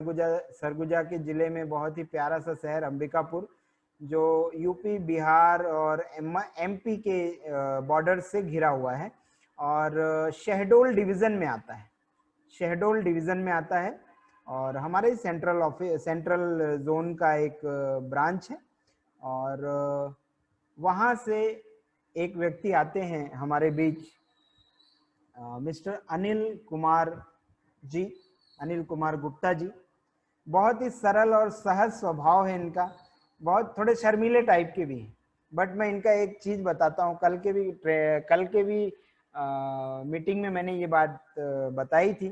सरगुजा सरगुजा के जिले में बहुत ही प्यारा सा शहर अंबिकापुर, जो यूपी, बिहार और एमपी के बॉर्डर से घिरा हुआ है और शहडोल डिवीजन में आता है। शहडोल डिवीजन में आता है और हमारे सेंट्रल जोन का एक ब्रांच है। और वहाँ से एक व्यक्ति आते हैं हमारे बीच, मिस्टर अनिल कुमार जी, अनिल कुमार गुप्ता जी। बहुत ही सरल और सहज स्वभाव है इनका, बहुत थोड़े शर्मीले टाइप के भी हैं। बट मैं इनका एक चीज बताता हूँ, कल के भी मीटिंग में मैंने ये बात बताई थी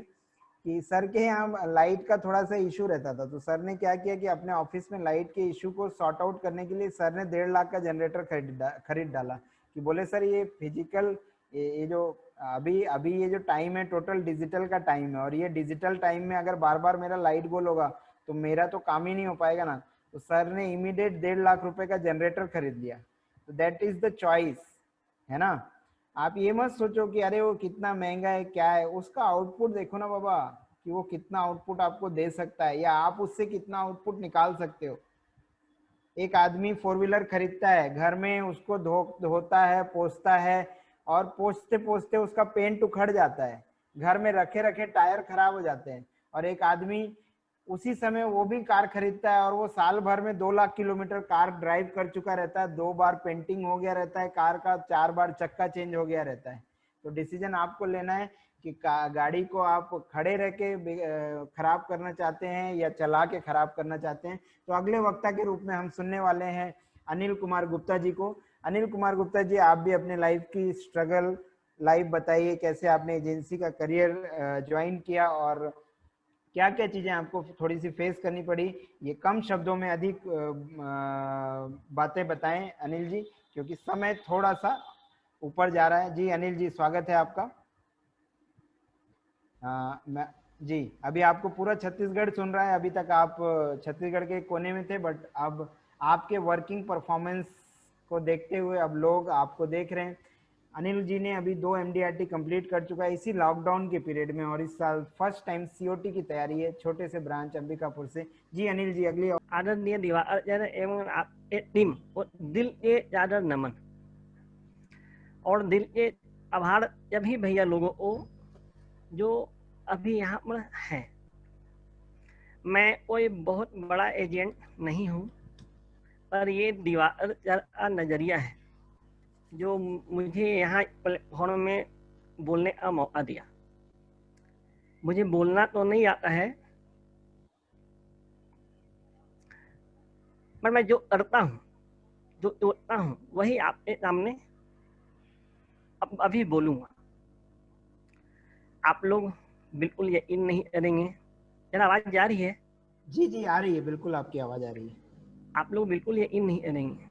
कि सर के यहाँ लाइट का थोड़ा सा इशू रहता था। तो सर ने क्या किया कि अपने ऑफिस में लाइट के इशू को सॉर्ट आउट करने के लिए सर ने 1.5 लाख का जनरेटर खरीद डाला। कि बोले सर ये फिजिकल, ये जो अभी अभी ये जो टाइम है टोटल डिजिटल का टाइम है, और ये डिजिटल टाइम में अगर बार बार मेरा लाइट गोल होगा तो मेरा तो काम ही नहीं हो पाएगा ना। तो सर ने इमीडिएट 1.5 लाख रुपए का जनरेटर खरीद लिया। तो दैट इज द चॉइस, है ना। आप ये मत सोचो कि अरे वो कितना महंगा है क्या है, उसका आउटपुट देखो ना बाबा, कि वो कितना आउटपुट आपको दे सकता है या आप उससे कितना आउटपुट निकाल सकते हो। एक आदमी 4 व्हीलर खरीदता है, घर में उसको धोता है, पोंछता है, और पोंछते पोंछते उसका पेंट उखड़ जाता है, घर में रखे रखे टायर खराब हो जाते हैं। और एक आदमी उसी समय वो भी कार खरीदता है और वो साल भर में 2 लाख किलोमीटर कार ड्राइव कर चुका रहता है, 2 बार पेंटिंग हो गया रहता है कार का, 4 बार चक्का चेंज हो गया रहता है। तो डिसीजन आपको लेना है कि गाड़ी को आप खड़े रह के खराब करना चाहते हैं या चला के खराब करना चाहते हैं। तो अगले वक्ता के रूप में हम सुनने वाले हैं अनिल कुमार गुप्ता जी को। अनिल कुमार गुप्ता जी, आप भी अपने लाइफ की स्ट्रगल लाइफ बताइए, कैसे आपने एजेंसी का करियर ज्वाइन किया और क्या क्या चीजें आपको थोड़ी सी फेस करनी पड़ी। ये कम शब्दों में अधिक बातें बताएं अनिल जी, क्योंकि समय थोड़ा सा ऊपर जा रहा है। जी अनिल जी, स्वागत है आपका। मैं जी, अभी आपको पूरा छत्तीसगढ़ सुन रहा है। अभी तक आप छत्तीसगढ़ के कोने में थे, बट अब आपके वर्किंग परफॉर्मेंस को देखते हुए अब लोग आपको देख रहे हैं। अनिल जी ने अभी 2 MDRT कंप्लीट कर चुका है इसी लॉकडाउन के पीरियड में, और इस साल फर्स्ट टाइम COT की तैयारी है छोटे से ब्रांच अंबिकापुर से। जी अनिल जी, अगली। आदरणीय दिवाकर एवं आपके टीम को दिल के ज्यादा नमन और दिल के आभार सभी भैया लोगों को जो अभी यहाँ पर है। मैं कोई बहुत बड़ा एजेंट नहीं हूँ, पर ये दिवाकर का नजरिया है जो मुझे यहाँ प्लेटफॉर्म में बोलने का मौका दिया। मुझे बोलना तो नहीं आता है, पर मैं जो करता हूँ, जो सोचता हूँ, वही आपके सामने अब अभी बोलूँगा। आप लोग बिल्कुल यकीन नहीं करेंगे। जरा आवाज जा रही है? जी जी आ रही है, बिल्कुल आपकी आवाज आ रही है। आप लोग बिल्कुल यकीन नहीं करेंगे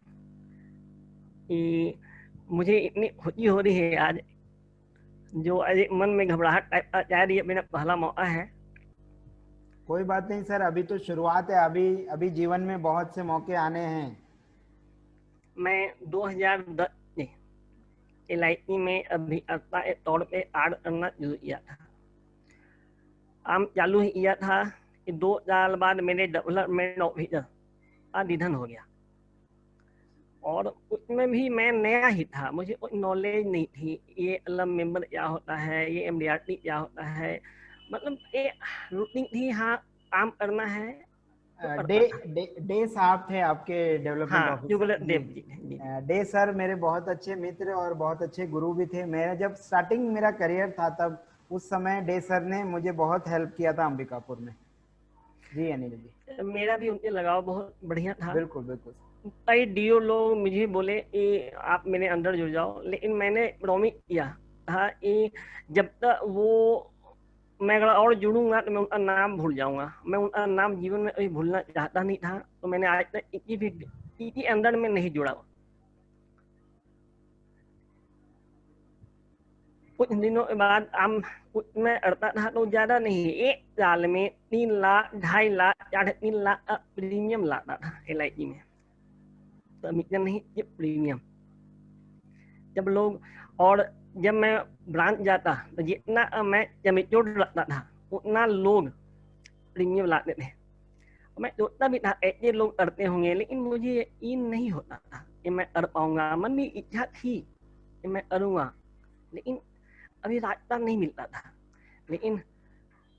कि मुझे इतनी खुशी हो रही है आज, जो आज मन में घबराहट टाइप का जा रही है। मेरा पहला मौका है। कोई बात नहीं सर, अभी तो शुरुआत है, अभी अभी जीवन में बहुत से मौके आने हैं। मैं 2010 में LIC में अभियंता के तौर पे कार्य करना शुरू किया था। काम चालू ही किया था कि 2 साल बाद मेरे डेवलपमेंट ऑफिसर का निधन हो गया, और उसमें भी मैं नया ही था, मुझे कोई नॉलेज नहीं थी। ये अलम मेंबर क्या होता है, ये MDRT क्या होता है, मतलब ये रूटीन थी। हाँ, काम करना है तो डे करता था। डे डे साहब थे आपके डेवलपमेंट हाँ, जुगल ऑफिसर जी। देव जी जी। डे सर मेरे बहुत अच्छे मित्र और बहुत अच्छे गुरु भी थे। मैं जब स्टार्टिंग मेरा करियर था तब उस समय डे सर ने मुझे बहुत हेल्प किया था अंबिकापुर में। जी अनिल जी। मेरा भी उनसे लगाव बहुत बढ़िया था। बिल्कुल बिल्कुल। कई DO लोग मुझे बोले कि आप मेरे अंदर जुड़ जाओ, लेकिन मैंने प्रॉमिस किया था कि जब तक वो मैं अगर और जुड़ूंगा तो मैं उनका नाम भूल जाऊंगा। मैं उनका नाम जीवन में कभी भूलना चाहता नहीं था, तो मैंने आज तक किसी अंदर में नहीं जुड़ा। कुछ दिनों के बाद हम मैं करता था तो ज्यादा नहीं, 1 साल में 3 लाख 2.5 लाख 3.5 लाख का प्रीमियम लाता था LIC में। कमीशन नहीं, ये प्रीमियम। जब लोग, और जब मैं ब्रांच जाता तो जितना मैं कमीशन लगता था उतना लोग रिन्यू लाते थे। मैं सोचता भी था ऐसे लोग अड़ते होंगे, लेकिन मुझे यकीन नहीं होता था कि मैं अड़ पाऊंगा। मन में इच्छा थी कि मैं अड़ूंगा, लेकिन अभी रास्ता नहीं मिलता था। लेकिन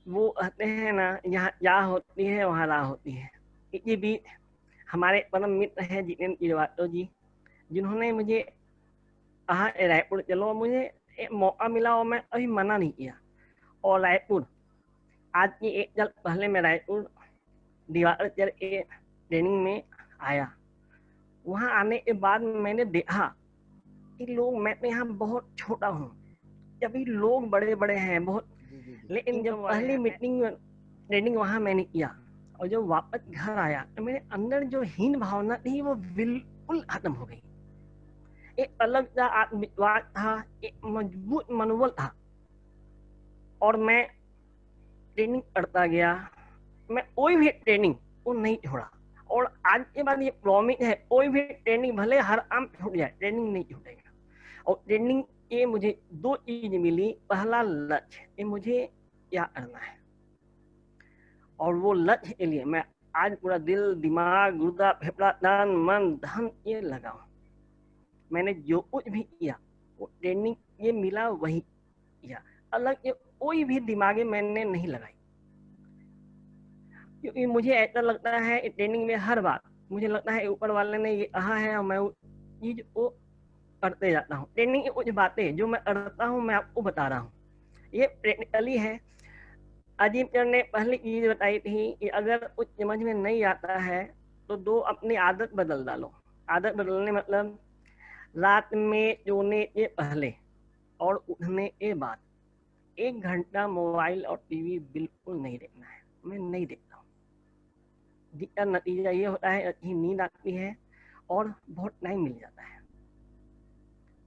वो कहते हैं ना, यहाँ जा होती है वहाँ राह होती है। इसी बीच हमारे परम मित्र हैं जितेंद्र श्रीवास्तव जी, जिन्होंने मुझे कहा रायपुर चलो। मुझे एक मौका मिला और मैं अभी मना नहीं किया। और रायपुर आज की एक साल पहले मैं रायपुर दिवाकर के ट्रेनिंग में आया। वहाँ आने के बाद मैंने देखा कि लोग, मैं यहाँ बहुत छोटा हूँ, अभी लोग बड़े बड़े हैं बहुत। लेकिन जब पहली मीटिंग ट्रेनिंग वहाँ मैंने किया और जब वापस घर आया तो मेरे अंदर जो हीन भावना थी वो बिल्कुल खत्म हो गई। एक अलग सा आत्मविश्वास था, एक मजबूत मनोबल था, और मैं ट्रेनिंग करता गया। मैं कोई भी ट्रेनिंग को नहीं छोड़ा, और आज के बाद ये प्रॉमिस है, कोई भी ट्रेनिंग भले हर आम छूट जाए, ट्रेनिंग नहीं छूटेगा। और ट्रेनिंग ये मुझे दो चीज मिली। पहला लक्ष्य, ये मुझे क्या करना है, और वो लक्ष्य के लिए मैं आज पूरा दिल, दिमाग, गुर्दा, फेफड़ा, तन, मन, धन ये लगाऊं। मैंने जो कुछ भी किया वो ट्रेनिंग ये मिला वही किया। अलग ये कोई भी दिमागे मैंने नहीं लगाई, क्योंकि मुझे ऐसा लगता है ट्रेनिंग में हर बार मुझे लगता है ऊपर वाले ने ये कहा है और मैं वो चीज को करते जाता हूँ। ट्रेनिंग की कुछ बातें जो मैं करता हूँ मैं आपको बता रहा हूँ, ये प्रैक्टिकली है। अजीम सर ने पहली चीज बताई थी कि अगर कुछ समझ में नहीं आता है तो दो अपनी आदत बदल डालो। आदत बदलने मतलब रात में सोने के पहले और उठने के बाद 1 घंटा मोबाइल और टीवी बिल्कुल नहीं देखना है। मैं नहीं देखता हूँ, जिसका नतीजा ये होता है अच्छी नींद आती है और बहुत टाइम मिल जाता है।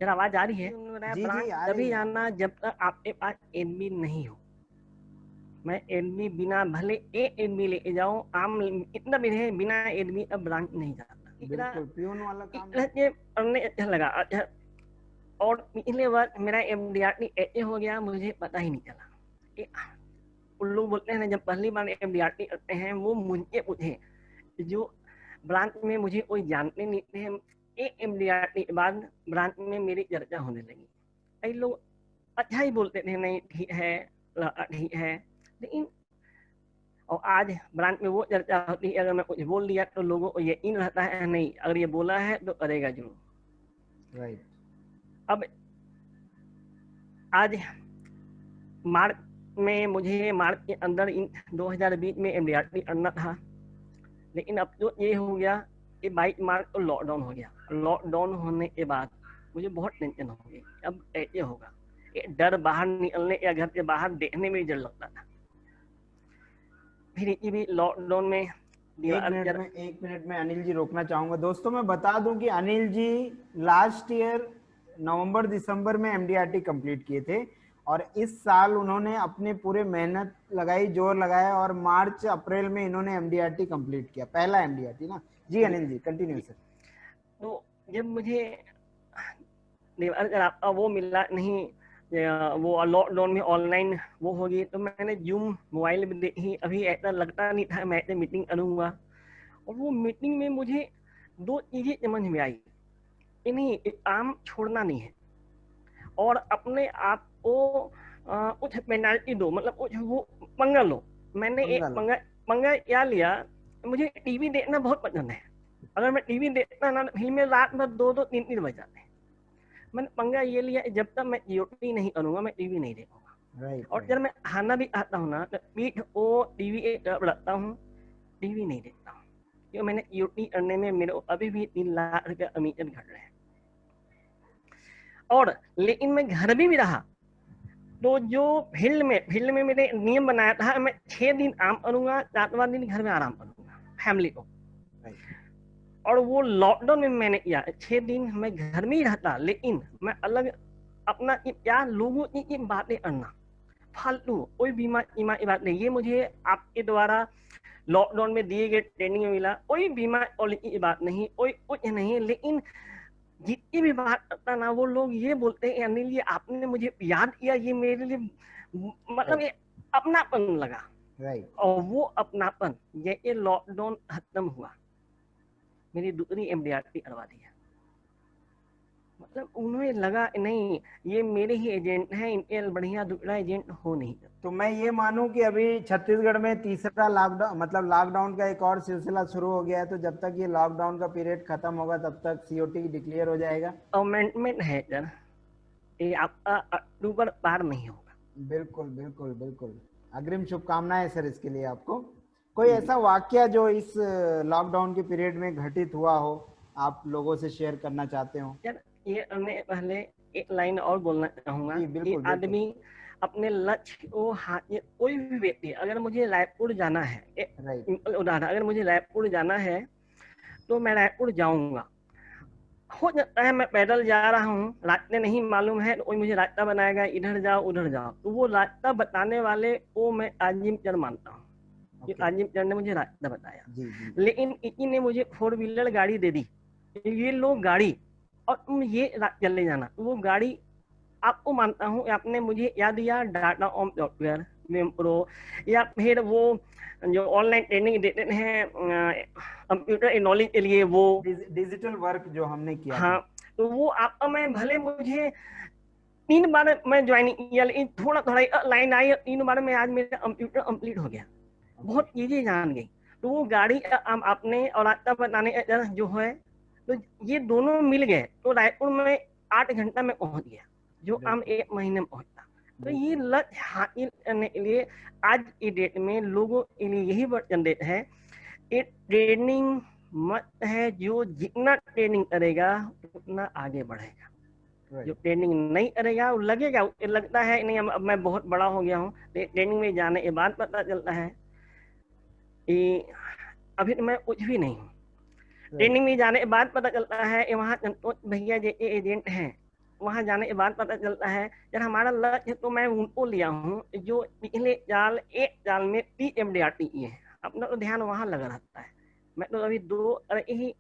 जरा आवाज आ रही है? जी जी आ तभी रही है। आना जब तक आपके पास एडमी नहीं हो। मैं एडमी बिना भले एडमी लेके जाऊं, आम इतना भी नहीं, बिना एडमी अब ब्रांच नहीं जाता। बिल्कुल पियून वाला काम ये पढ़ने अच्छा लगा। अच्छा, और पिछले बार मेरा एमडीआरटी ऐसे हो गया मुझे पता ही नहीं चला। लोग बोलते हैं जब पहली बार एमडीआरटी करते हैं वो मुझे पूछे, जो ब्रांच में मुझे कोई जानते नहीं थे, एक एमडीआरटी के बाद ब्रांच में मेरी चर्चा होने लगी। कई लोग अच्छा ही बोलते थे, नहीं ठीक है ठीक है, लेकिन और आज ब्रांच में वो चर्चा होती है, अगर मैं कुछ बोल दिया तो लोगों को यकीन रहता है नहीं अगर ये बोला है तो करेगा जरूर। राइट। अब आज मार्च में मुझे मार्च के अंदर 2020 में एमडीआरटी करना था, लेकिन अब तो ये हो गया कि 22 मार्च को लॉकडाउन हो गया। लॉकडाउन होने के बाद मुझे बहुत टेंशन हो गई, अब ऐसे होगा। ये डर बाहर निकलने या घर से बाहर देखने में डर लगता था। फिर इसी भी लॉकडाउन में एक मिनट में अनिल जी रोकना चाहूंगा। दोस्तों मैं बता दूं कि अनिल जी लास्ट ईयर नवंबर दिसंबर में एमडीआरटी कंप्लीट किए थे, और इस साल उन्होंने अपने पूरे मेहनत लगाई, जोर लगाया, और मार्च अप्रैल में इन्होंने एमडीआरटी कंप्लीट किया, पहला एमडीआरटी ना। जी अनिल जी कंटिन्यू सर। तो जब मुझे आपका वो मिला नहीं, वो लॉकडाउन में ऑनलाइन वो होगी, तो मैंने जूम मोबाइल में देखी। अभी ऐसा लगता नहीं था मैं ऐसे मीटिंग करूँगा, और वो मीटिंग में मुझे 2 चीज़ें समझ में आई। इन्हीं काम छोड़ना नहीं है और अपने आप को कुछ पेनाल्टी दो, मतलब कुछ वो पंगा लो। मैंने एक पंगा क्या लिया, मुझे टीवी देखना बहुत पसंद है। अगर मैं टीवी देखता ना फिल्म में रात भर 2-2 3-3 बज जाते हैं। मैंने पंगा ये लिया जब तक मैं यूटी नहीं करूंगा मैं टीवी नहीं देखूंगा। और जब मैं खाना भी आता हूँ ना तो पीठ को टीवी रखता हूँ, टीवी नहीं देखता हूँ, क्योंकि मैंने यूटी करने में मेरे अभी भी 3 लाख रुपये अमीर घट रहे हैं। और लेकिन मैं घर भी रहा तो जो फील्ड में मैंने नियम बनाया था, मैं 6 दिन काम करूंगा, 7वां दिन घर में आराम करूंगा फैमिली को। और वो लॉकडाउन में मैंने किया, 6 दिन मैं घर में ही रहता, लेकिन मैं अलग अपना क्या लोगों की बातें करना फालतू कोई बीमा की बात नहीं। ये मुझे आपके द्वारा लॉकडाउन में दिए गए ट्रेनिंग में मिला। कोई बीमा पॉलिसी की बात नहीं, कोई कुछ नहीं, लेकिन जितनी भी बात करता ना वो लोग ये बोलते हैं अनिल ये आपने मुझे याद किया, ये मेरे लिए मतलब ये अपनापन लगा। राइट। और वो अपनापन ये लॉकडाउन खत्म हुआ, मेरी दूसरी MDRT करवा दी है। मतलब उन्हें लगा नहीं ये मेरे ही एजेंट हैं, इनके बढ़िया दूसरा एजेंट हो नहीं। तो मैं ये मानूं कि अभी छत्तीसगढ़ में तीसरा लॉकडाउन, मतलब लॉकडाउन का एक और सिलसिला शुरू हो गया है, तो जब तक ये लॉकडाउन का पीरियड खत्म होगा तब तक COT डिक्लेयर हो जाएगा। अमेंडमेंट है सर, ये आपका अक्टूबर पार नहीं होगा। बिल्कुल बिल्कुल बिल्कुल, अग्रिम शुभकामनाएं सर इसके लिए आपको। कोई ऐसा वाकया जो इस लॉकडाउन के पीरियड में घटित हुआ हो, आप लोगों से शेयर करना चाहते हो? सर ये मैं पहले एक लाइन और बोलना चाहूंगा जी कि बिल्कुल बिल्कुल। आदमी अपने लक्ष्य को कोई भी व्यक्ति, अगर मुझे रायपुर जाना है, राइट। सिंपल उदाहरण, अगर मुझे रायपुर जाना है तो मैं रायपुर जाऊंगा। हो जाता है मैं पैदल जा रहा हूँ, रास्ते नहीं मालूम है तो कोई मुझे रास्ता बनाएगा, इधर जाओ उधर जाओ, तो वो रास्ता बताने वाले को मैं आजिम चंद मानता हूँ कि आजिम चंद ने मुझे रास्ता बताया। जी जी। लेकिन इसी ने मुझे 4 व्हीलर गाड़ी दे दी, ये लो गाड़ी और तुम ये चले जाना, तो वो गाड़ी आपको मानता हूँ आपने मुझे याद दिया data on software Vim pro, या फिर वो जो ऑनलाइन ट्रेनिंग देते हैं कंप्यूटर नॉलेज के लिए, वो डिजिटल वर्क जो हमने किया हाँ, था। तो वो आपका मैं भले मुझे 3 बार मैं ज्वाइन किया, लेकिन थोड़ा थोड़ा लाइन आई, 3 बार में आज मेरा कंप्यूटर कंप्लीट हो गया, बहुत चीजें जान गई। तो वो गाड़ी आपने और रास्ता बताने जो है, तो ये दोनों मिल गए तो रायपुर में 8 घंटा में पहुंच गया, जो आम 1 महीने में पहुंचता। तो ये लक्ष्य हासिल करने के लिए आज की डेट में लोगों के लिए यही संदेश है कि ट्रेनिंग मत है, जो जितना ट्रेनिंग करेगा उतना आगे बढ़ेगा। जो ट्रेनिंग नहीं करेगा वो लगेगा, लगता है नहीं अब मैं बहुत बड़ा हो गया हूँ, ट्रेनिंग में जाने के बाद पता चलता है कि अभी तो मैं कुछ भी नहीं हूँ। ट्रेनिंग में जाने के बाद पता चलता है वहाँ संतोष भैया जो एजेंट हैं, वहाँ जाने के बाद पता चलता है यार हमारा लक्ष्य तो मैं उनको लिया हूँ जो पिछले साल 1 साल में 30 MDRT किए हैं, अपना तो ध्यान वहाँ लगा रहता है। मैं तो अभी 2 ही।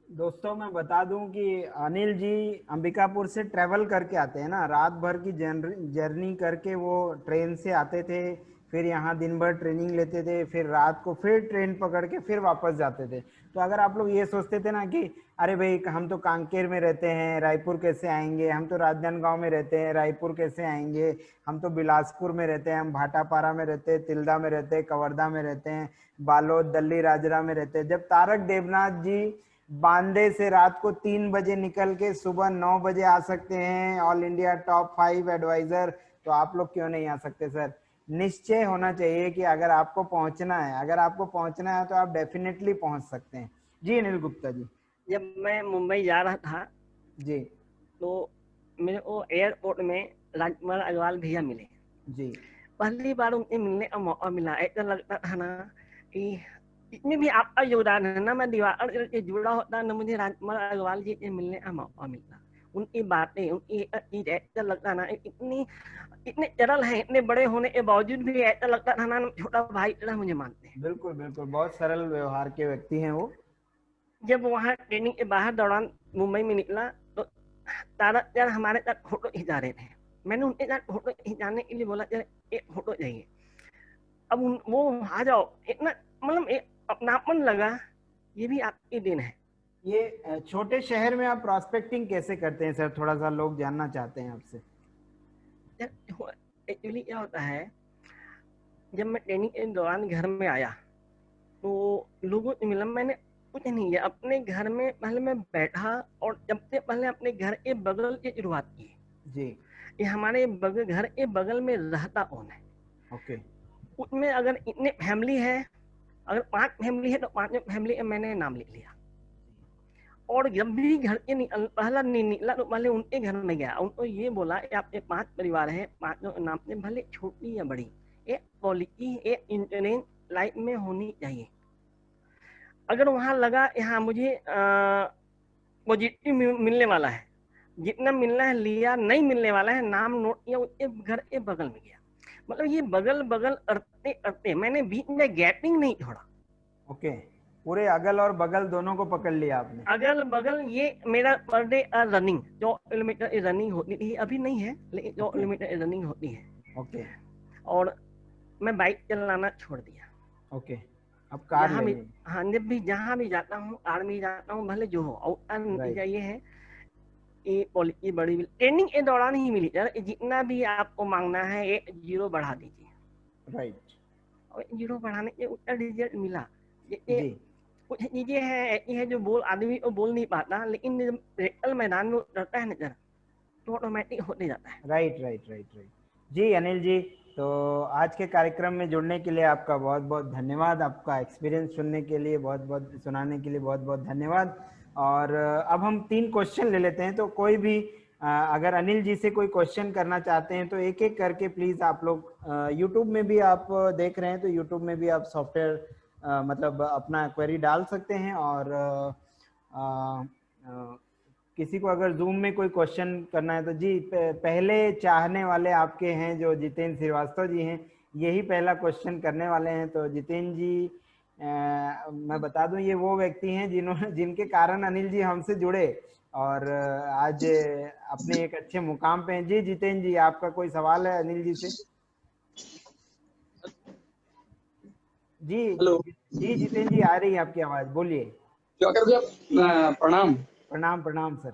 दोस्तों मैं बता दूं कि अनिल जी अंबिकापुर से ट्रेवल करके आते हैं ना, रात भर की जर्नी करके वो ट्रेन से आते थे, फिर यहाँ दिन भर ट्रेनिंग लेते थे, फिर रात को फिर ट्रेन पकड़ के फिर वापस जाते थे। तो अगर आप लोग ये सोचते थे ना कि अरे भाई हम तो कांकेर में रहते हैं, रायपुर कैसे आएंगे, हम तो राजनांदगांव में रहते हैं, रायपुर कैसे आएंगे, हम तो बिलासपुर में रहते हैं, हम भाटापारा में रहते हैं, तिल्दा में रहते हैं, कवर्धा में रहते हैं, बालोद दल्ली राजरा में रहते हैं। जब तारक देवनाथ जी बांदे से रात को 3 बजे निकल के सुबह 9 बजे आ सकते हैं, ऑल इंडिया टॉप 5 एडवाइजर, तो आप लोग क्यों नहीं आ सकते सर? निश्चय होना चाहिए कि अगर आपको पहुंचना है, अगर आपको पहुंचना है तो आप डेफिनेटली पहुंच सकते हैं। जी अनिल गुप्ता जी। जब मैं मुंबई जा रहा था जी तो मेरे को एयरपोर्ट में राजकुमार अग्रवाल भैया मिले जी। पहली बार उनसे मिलने का मौका मिला। ऐसा लगता था ना कि इसमें भी आपका योगदान है ना, मैं दीवार से जुड़ा होता ना, मुझे राजकुमार अग्रवाल जी से मिलने का मौका मिलता। उनकी बातें, उनकी चीज ऐसा लगता ना इतने सरल हैं, इतने बड़े होने के बावजूद भी ऐसा लगता था ना छोटा भाई तरह मुझे मानते हैं। बिल्कुल बिल्कुल, बहुत सरल व्यवहार के व्यक्ति हैं वो। जब वहाँ ट्रेनिंग के बाहर दौरान मुंबई में निकला तो तारक यार हमारे साथ फोटो खिंचा रहे थे, मैंने उनके साथ फोटो खिंचाने के लिए बोला यार एक फोटो चाहिए। अब वो आ जाओ, इतना मतलब एक अपनापन लगा, ये भी आपकी दिन है। ये छोटे शहर में आप प्रॉस्पेक्टिंग कैसे करते हैं सर, थोड़ा सा लोग जानना चाहते हैं आपसे। एक्चुअली क्या होता है, जब मैं ट्रेनिंग के दौरान घर में आया तो लोगों से मिला, मैंने कुछ नहीं किया, अपने घर में पहले मैं बैठा और सबसे पहले अपने घर के बगल की शुरुआत की। जी। ये हमारे घर के बगल में रहता कौन है, ओके। उसमें अगर इतने फैमिली है, अगर 5 फैमिली है तो 5 फैमिली का मैंने नाम लिख लिया। और जब भी घर के पहला निकला तो पहले उनके घर में गया, उनको ये बोला आपके 5 परिवार है, 5 नाम से भले छोटी या बड़ी, एक पॉलिसी एक इंश्योरेंस लाइफ में होनी चाहिए। अगर वहां लगा यहाँ मुझे पॉजिटिव मिलने वाला है, जितना मिलना है लिया, नहीं मिलने वाला है नाम नोट किया, उसके घर के बगल में गया। मतलब ये बगल बगल अड़ते अड़ते मैंने बीच में गैपिंग नहीं छोड़ा। ओके, पूरे अगल और बगल दोनों को पकड़ लिया आपने। अगल बगल ये मेरा per day running 100 kilometre running होती थी, अभी नहीं है लेकिन 100 किलोमीटर रनिंग होती है। ओके। और मैं बाइक चलाना छोड़ दिया। ओके, अब कार जहाँ ले भी, ली। हाँ, जब भी जहाँ भी जाता हूँ, आर्मी जाता हूँ, भले जो हो, और नतीजा राइट ये है, ये पॉलिसी बड़ी मिली, ट्रेनिंग के दौरान ही मिली। जितना भी आपको मांगना है, ये 0 बढ़ा दीजिए, राइट। और 0 बढ़ाने के उतना रिजल्ट मिला। ये जी कुछ चीजें हैं ऐसी है जो बोल आदमी को बोल नहीं पाता, लेकिन जब प्रैक्टिकल मैदान में उतरता है नजर, तो ऑटोमेटिक होते जाता है। Right right right right. जी अनिल जी, तो आज के कार्यक्रम में जुड़ने के लिए आपका बहुत बहुत धन्यवाद, आपका एक्सपीरियंस सुनने के लिए बहुत बहुत, सुनाने के लिए बहुत बहुत धन्यवाद। और अब हम 3 क्वेश्चन ले लेते हैं, तो कोई भी अगर अनिल जी से कोई क्वेश्चन करना चाहते हैं तो एक एक करके प्लीज आप लोग, यूट्यूब में भी आप देख रहे हैं तो यूट्यूब में भी आप सॉफ्टवेयर मतलब अपना क्वेरी डाल सकते हैं। और किसी को अगर जूम में कोई क्वेश्चन करना है तो जी, पहले चाहने वाले आपके हैं जो जितेंद्र श्रीवास्तव जी हैं, यही पहला क्वेश्चन करने वाले हैं। तो जितेंद्र जी, मैं बता दूं ये वो व्यक्ति हैं जिन्होंने, जिनके कारण अनिल जी हमसे जुड़े और आज अपने एक अच्छे मुकाम पे हैं। जी जितेंद्र जी, आपका कोई सवाल है अनिल जी से? जी हेलो। जी जितेंद्र जी, आ रही है आपकी आवाज, बोलिए। दिवाकर भैया प्रणाम। प्रणाम प्रणाम सर।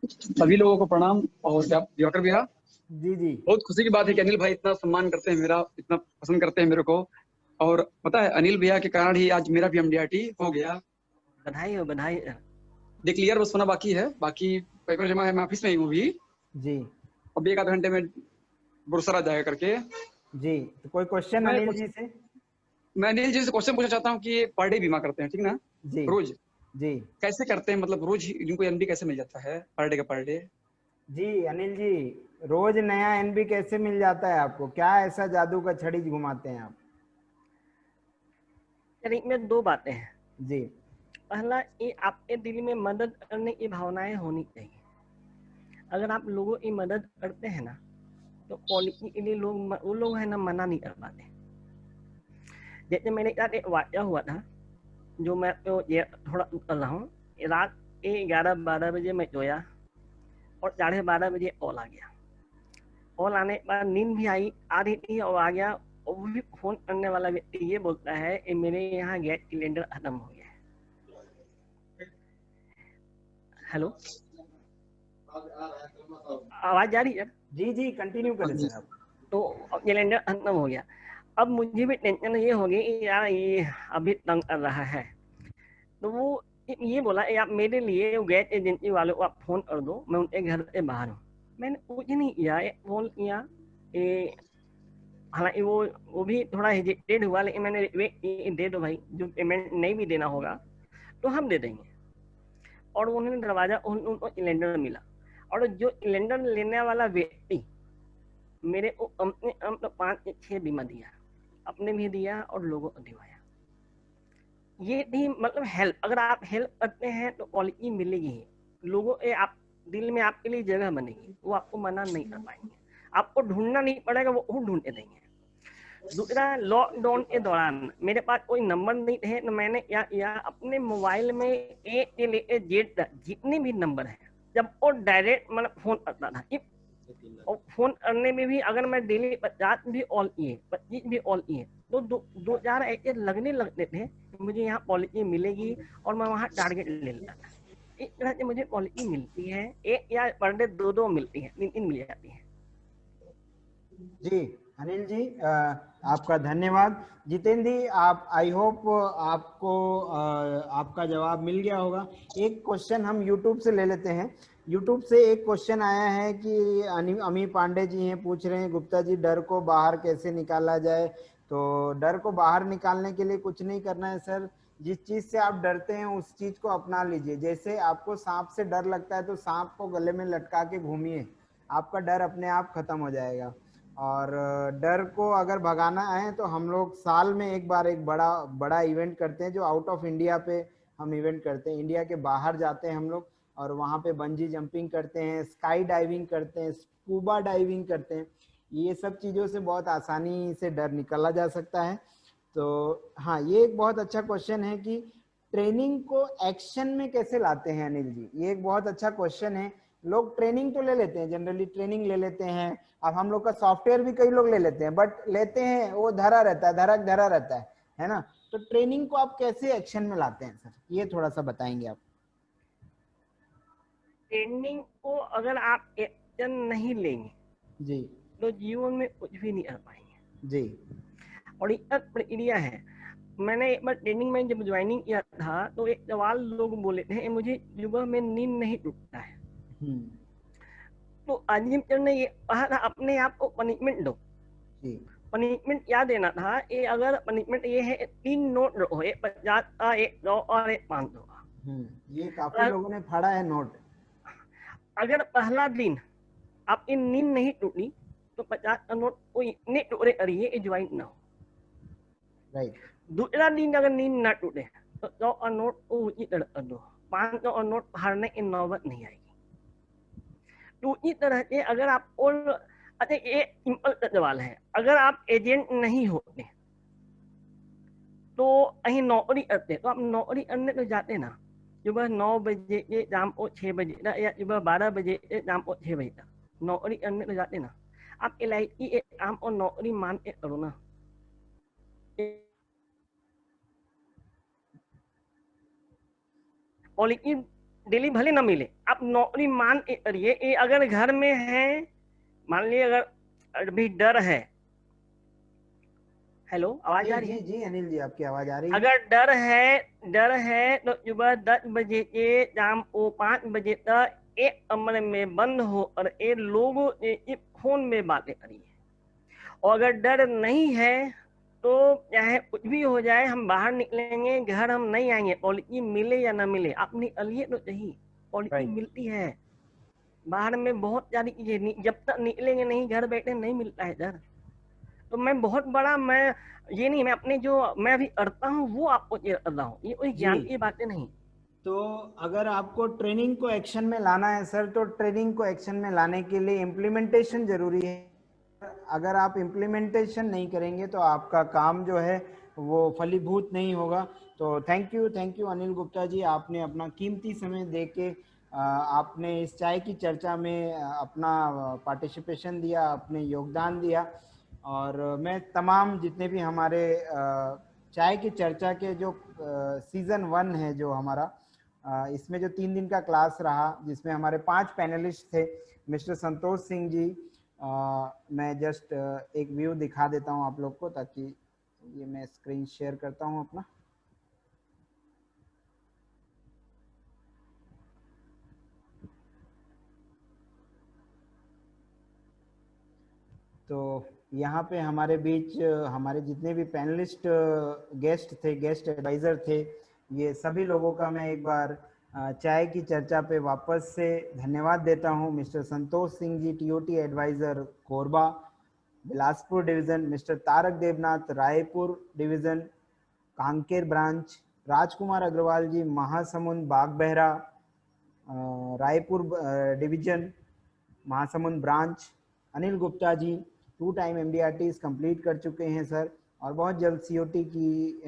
सभी लोगों को प्रणाम। और क्या दिवाकर भैया, जी जी बहुत खुशी की बात है कि अनिल भाई इतना सम्मान करते हैं मेरा, इतना पसंद करते हैं मेरे को। और पता है अनिल भैया के कारण ही आज मेरा भी MDRT हो गया। बधाई हो, बधाई। डिक्लियर बस होना बाकी है, बाकी पेपर जमा है, मैं ऑफिस में ही हूँ अभी। जी अब 1 आध घंटे में बुरसरा जाएगा करके। जी, तो कोई क्वेश्चन मैं अनिल जी से? मैं अनिल जी से क्वेश्चन पूछना चाहता हूँ कि ये पर डे बीमा करते हैं, ठीक ना? जी रोज जी कैसे करते हैं, मतलब रोज इनको MD कैसे मिल जाता है पर डे का पर डे? जी अनिल जी, रोज नया एनबी कैसे मिल जाता है आपको? क्या ऐसा जादू का छड़ी घुमाते हैं आप? शरीर में 2 बातें हैं। जी पहला, ये आपके दिल में मदद करने की भावनाएं होनी चाहिए। अगर आप लोगों की मदद करते हैं ना, तो पॉलिसी के लिए वो लोग है ना, मना नहीं कर पाते। जैसे मेरे साथ एक वाक्य हुआ था, जो मैं तो ये थोड़ा कर रहा हूँ। रात के 11-12 बजे मैं सोया और 12:30 बजे कॉल आ गया। कॉल आने के बाद नींद भी आ रही थी और आ गया। और वो भी फोन करने वाला व्यक्ति ये बोलता है कि मेरे यहाँ गैस सिलेंडर खत्म हो गया है। हेलो, आवाज जा रही है? जी जी, कंटिन्यू करें सर आप। तो सिलेंडर खत्म हो गया। अब मुझे भी टेंशन ये हो गई कि यार ये अभी तंग कर रहा है। तो वो ये बोला आप मेरे लिए गैस एजेंसी वालों को आप फोन कर दो, मैं उनके घर से बाहर हूँ। मैंने कुछ नहीं किया, फोन किया। हालांकि वो भी थोड़ा हेजिटेट हुआ, लेकिन मैंने दे दो भाई, जो पेमेंट नहीं भी देना होगा तो हम दे देंगे। और उन्होंने दरवाजा, उनको सिलेंडर मिला। और जो सिलेंडर लेने वाला व्यक्ति मेरे को अपने 5 से 6 बीमा दिया, अपने भी दिया और लोगों को दिवाया। ये नहीं मतलब हेल्प, अगर आप हेल्प करते हैं तो पॉलिसी मिलेगी, लोगों के आप दिल में आपके लिए जगह बनेगी, वो आपको मना नहीं कर पाएंगे। आपको ढूंढना नहीं पड़ेगा, वो ढूंढ देंगे। दूसरा, लॉकडाउन के दौरान मेरे पास कोई नंबर नहीं थे, तो मैंने क्या किया, अपने मोबाइल में ए से लेकर जेड तक जितने भी नंबर है, जब वो डायरेक्ट मतलब फोन करता था, और फोन करने में भी अगर मैं डेली 50 भी ऑल किए, 25 भी ऑल किए, तो 2-4 ऐसे लगने लगते थे मुझे यहाँ पॉलिसी मिलेगी, और मैं वहाँ टारगेट ले लेता था। इस तरह से मुझे पॉलिसी मिलती है, एक या पर डे 2 मिलती है, 3 मिल जाती है। जी अनिल जी, आपका धन्यवाद। जितेंद्र जी, आप, आई होप आपको आपका जवाब मिल गया होगा। एक क्वेश्चन हम यूट्यूब से ले लेते हैं। यूट्यूब से एक क्वेश्चन आया है कि अमी पांडे जी हैं, पूछ रहे हैं गुप्ता जी, डर को बाहर कैसे निकाला जाए? तो डर को बाहर निकालने के लिए कुछ नहीं करना है सर। जिस चीज से आप डरते हैं उस चीज को अपना लीजिए। जैसे आपको सांप से डर लगता है तो सांप को गले में लटका के घूमिए, आपका डर अपने आप खत्म हो जाएगा। और डर को अगर भगाना है तो हम लोग साल में एक बार एक बड़ा इवेंट करते हैं, जो आउट ऑफ इंडिया पे हम इवेंट करते हैं। इंडिया के बाहर जाते हैं हम लोग और वहाँ पे बंजी जंपिंग करते हैं, स्काई डाइविंग करते हैं, स्कूबा डाइविंग करते हैं। ये सब चीज़ों से बहुत आसानी से डर निकाला जा सकता है। तो हाँ, ये एक बहुत अच्छा क्वेश्चन है कि ट्रेनिंग को एक्शन में कैसे लाते हैं अनिल जी, ये एक बहुत अच्छा क्वेश्चन है लोग ट्रेनिंग तो ले लेते हैं, जनरली ट्रेनिंग ले लेते हैं, अब हम लोग का सॉफ्टवेयर भी कई लोग ले लेते हैं, बट लेते हैं वो धरा रहता है, धरा रहता है ना। तो ट्रेनिंग को आप कैसे एक्शन में लाते हैं सर, ये थोड़ा सा बताएंगे आप। ट्रेनिंग को अगर आप एक्शन नहीं लेंगे जी तो जीवन में कुछ भी नहीं कर पाएंगे जी। और एक प्रक्रिया है। मैंने एक बार ट्रेनिंग में जब ज्वाइनिंग किया था तो एक सवाल लोग बोले थे, मुझे सुबह में नींद नहीं टूटता है। तो अजीम सर ने ये कहा था, अपने आप को पनिशमेंट दो। पनिशमेंट क्या देना था, ये अगर पनिशमेंट ये है 3 नोट रखो, एक 50 का, एक 100 और एक 500 का। ये काफी लोगों ने फाड़ा है नोट। अगर पहला दिन आपकी नींद नहीं टूटी तो 50 का नोट कोई इतने टुकड़े करिए ज्वाइन ना हो। राइट। दूसरा दिन अगर नींद ना टूटे तो 100 का नोट को उसी तरह कर दो, 500 का नोट हारने की नौबत नहीं आएगी। तो इस तरह से अगर आप और अच्छा, ये सिंपल सवाल है, अगर आप एजेंट नहीं होते तो कहीं नौकरी करते तो आप नौकरी करने तो जाते ना, सुबह 9 बजे से शाम को 6 बजे तक, या सुबह 12 बजे से शाम को 6 बजे तक नौकरी करने तो जाते ना। आप LIC एक काम और नौकरी मान के करो ना। पॉलिसी डेली भले ना मिले, आप नौकरी मान के करिए। ये अगर घर में है, मान लीजिए अगर अभी डर है, हेलो आवाज आ रही है? जी अनिल जी आपकी आवाज आ रही है। अगर डर है तो सुबह 10 बजे से शाम को 5 बजे तक एक कमरे में बंद हो और एक लोगों से फोन में बातें करिए। और अगर डर नहीं है तो चाहे कुछ भी हो जाए, हम बाहर निकलेंगे, घर हम नहीं आएंगे, पॉलिसी मिले या ना मिले अपनी अलियत तो चाहिए। पॉलिसी मिलती है बाहर में बहुत सारी चीजें, जब तक निकलेंगे नहीं घर बैठे नहीं मिलता है डर। तो मैं बहुत बड़ा, मैं ये नहीं, मैं अपने जो मैं अभी करता हूँ वो आपको कर रहा हूँ, ये कोई ज्ञान की बातें नहीं। तो अगर आपको ट्रेनिंग को एक्शन में लाना है सर, तो ट्रेनिंग को एक्शन में लाने के लिए इम्प्लीमेंटेशन जरूरी है। अगर आप इम्प्लीमेंटेशन नहीं करेंगे तो आपका काम जो है वो फलीभूत नहीं होगा। तो थैंक यू अनिल गुप्ता जी, आपने अपना कीमती समय दे के आपने इस चाय की चर्चा में अपना पार्टिसिपेशन दिया, अपने योगदान दिया। और मैं तमाम जितने भी हमारे चाय की चर्चा के जो सीजन 1 है जो हमारा, इसमें जो 3 दिन का क्लास रहा जिसमें हमारे 5 पैनलिस्ट थे, मिस्टर संतोष सिंह जी, मैं जस्ट एक व्यू दिखा देता हूं आप लोग को, ताकि ये मैं स्क्रीन शेयर करता हूं अपना। तो यहाँ पे हमारे बीच हमारे जितने भी पैनलिस्ट गेस्ट थे, गेस्ट एडवाइजर थे, ये सभी लोगों का मैं एक बार चाय की चर्चा पे वापस से धन्यवाद देता हूं। Mister Santosh Singh ji, TOT advisor Korba Bilaspur division, mister Tarak Devnath Raipur division Kanker branch, Rajkumar Agrawal ji Mahasamund Bagbahara Raipur division Mahasamund branch, Anil Gupta ji 2 time MDRTs complete कर चुके हैं सर, और बहुत जल्द COT की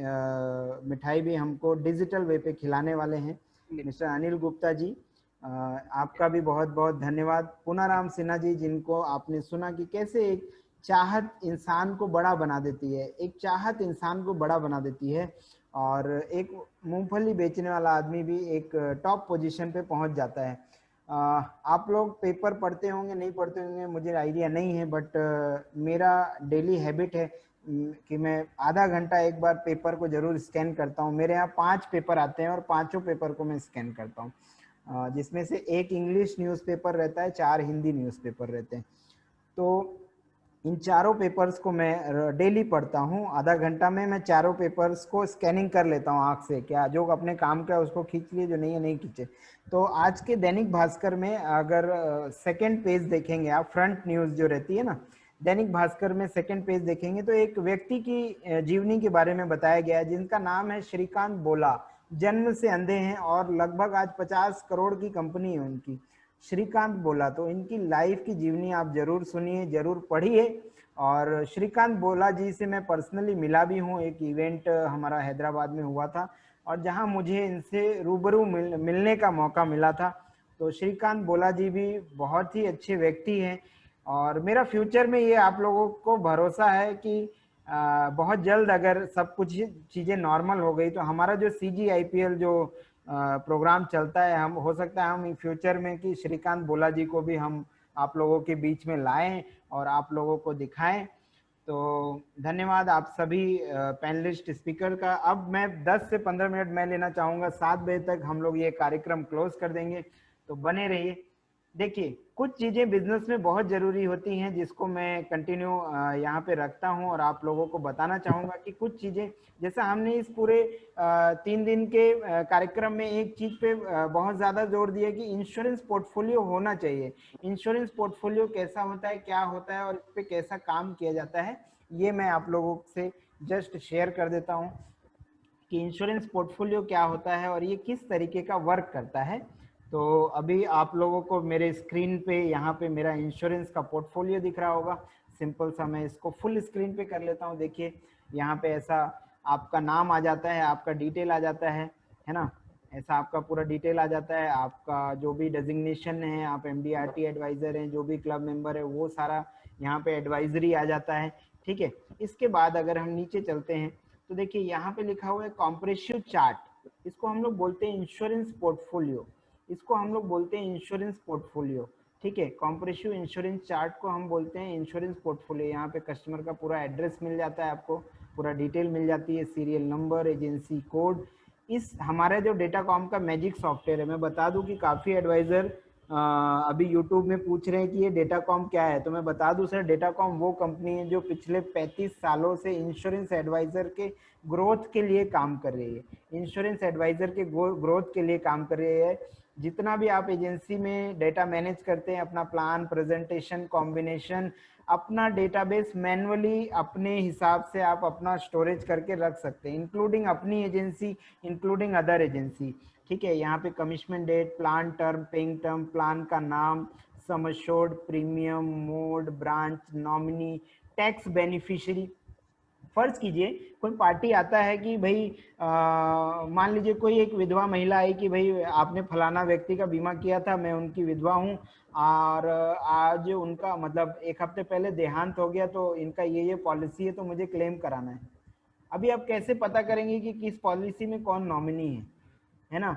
मिठाई भी हमको डिजिटल वे पे खिलाने वाले हैं मिस्टर अनिल गुप्ता जी। आपका भी बहुत बहुत धन्यवाद। पूनाराम सिन्हा जी, जिनको आपने सुना कि कैसे एक चाहत इंसान को बड़ा बना देती है, एक चाहत इंसान को बड़ा बना देती है, और एक मूंगफली बेचने वाला आदमी भी एक टॉप पोजीशन पे पहुंच जाता है। आप लोग पेपर पढ़ते होंगे नहीं पढ़ते होंगे मुझे आइडिया नहीं है, बट मेरा डेली हैबिट है कि मैं आधा घंटा एक बार पेपर को जरूर स्कैन करता हूँ। मेरे यहाँ 5 पेपर आते हैं और 5 पेपर को मैं स्कैन करता हूँ, जिसमें से 1 इंग्लिश न्यूज़पेपर रहता है, 4 हिंदी न्यूज़पेपर रहते हैं। तो इन 4 पेपर्स को मैं डेली पढ़ता हूँ। आधा घंटा में मैं 4 पेपर्स को स्कैनिंग कर लेता हूँ आँख से, क्या जो अपने काम का है उसको खींच लिए, जो नहीं है नहीं खींचे। तो आज के दैनिक भास्कर में अगर सेकंड पेज देखेंगे आप, फ्रंट न्यूज़ जो रहती है ना, दैनिक भास्कर में सेकंड पेज देखेंगे तो एक व्यक्ति की जीवनी के बारे में बताया गया है जिनका नाम है श्रीकांत बोला। जन्म से अंधे हैं और लगभग आज 50 करोड़ की कंपनी है उनकी, श्रीकांत बोला। तो इनकी लाइफ की जीवनी आप जरूर सुनिए, जरूर पढ़िए। और श्रीकांत बोला जी से मैं पर्सनली मिला भी हूँ, एक इवेंट हमारा हैदराबाद में हुआ था और जहां मुझे इनसे रूबरू मिलने का मौका मिला था। तो श्रीकांत बोला जी भी बहुत ही अच्छे व्यक्ति हैं और मेरा फ्यूचर में ये आप लोगों को भरोसा है कि बहुत जल्द अगर सब कुछ चीज़ें नॉर्मल हो गई तो हमारा जो CGIPL जो प्रोग्राम चलता है, हम हो सकता है हम फ्यूचर में कि श्रीकांत बोला जी को भी हम आप लोगों के बीच में लाएं और आप लोगों को दिखाएं। तो धन्यवाद आप सभी पैनलिस्ट स्पीकर का। अब मैं 10 से 15 मिनट मैं लेना चाहूँगा, 7 बजे तक हम लोग ये कार्यक्रम क्लोज कर देंगे, तो बने रहिए। देखिए कुछ चीज़ें बिजनेस में बहुत ज़रूरी होती हैं जिसको मैं कंटिन्यू यहाँ पे रखता हूँ और आप लोगों को बताना चाहूँगा कि कुछ चीज़ें, जैसा हमने इस पूरे 3 दिन के कार्यक्रम में एक चीज़ पे बहुत ज़्यादा जोर दिया कि इंश्योरेंस पोर्टफोलियो होना चाहिए। इंश्योरेंस पोर्टफोलियो कैसा होता है, क्या होता है और इस पर कैसा काम किया जाता है, ये मैं आप लोगों से जस्ट शेयर कर देता हूँ कि इंश्योरेंस पोर्टफोलियो क्या होता है और ये किस तरीके का वर्क करता है। तो अभी आप लोगों को मेरे स्क्रीन पे यहाँ पे मेरा इंश्योरेंस का पोर्टफोलियो दिख रहा होगा। सिंपल सा मैं इसको फुल स्क्रीन पे कर लेता हूँ। देखिए यहाँ पे ऐसा आपका नाम आ जाता है, आपका डिटेल आ जाता है ना, ऐसा आपका पूरा डिटेल आ जाता है, आपका जो भी डेजिग्नेशन है, आप MDRT एडवाइजर हैं, जो भी क्लब मेंबर है वो सारा यहाँ पे एडवाइजरी आ जाता है। ठीक है, इसके बाद अगर हम नीचे चलते हैं तो देखिए यहाँ पे लिखा हुआ है कॉम्प्रेसिव चार्ट, इसको हम लोग बोलते हैं इंश्योरेंस पोर्टफोलियो, इसको हम लोग बोलते हैं इंश्योरेंस पोर्टफोलियो। ठीक है, कॉम्प्रेसिव इंश्योरेंस चार्ट को हम बोलते हैं इंश्योरेंस पोर्टफोलियो। यहाँ पे कस्टमर का पूरा एड्रेस मिल जाता है, आपको पूरा डिटेल मिल जाती है, सीरियल नंबर, एजेंसी कोड। इस हमारा जो डेटाकॉम का मैजिक सॉफ्टवेयर है, मैं बता दूं कि काफ़ी एडवाइज़र अभी यूट्यूब में पूछ रहे हैं कि ये डेटाकॉम क्या है, तो मैं बता दूं सर, डेटाकॉम वो कंपनी है जो पिछले 35 सालों से इंश्योरेंस एडवाइज़र के ग्रोथ के लिए काम कर रही है, इंश्योरेंस एडवाइज़र के ग्रोथ के लिए काम कर रही है। जितना भी आप एजेंसी में डेटा मैनेज करते हैं, अपना प्लान, प्रेजेंटेशन, कॉम्बिनेशन, अपना डेटाबेस मैनुअली अपने हिसाब से आप अपना स्टोरेज करके रख सकते हैं, इंक्लूडिंग अपनी एजेंसी, इंक्लूडिंग अदर एजेंसी। ठीक है, यहाँ पे commitment date, plan term, paying term, plan का नाम, sum assured, premium, mode, branch, nominee, tax beneficiary. फर्ज कीजिए कोई पार्टी आता है कि भाई मान लीजिए कोई एक विधवा महिला आई कि भाई आपने फलाना व्यक्ति का बीमा किया था, मैं उनकी विधवा हूँ और आज उनका मतलब 1 हफ्ते पहले देहांत हो गया, तो इनका ये पॉलिसी है, तो मुझे क्लेम कराना है। अभी आप कैसे पता करेंगे कि किस पॉलिसी में कौन नॉमिनी है ना,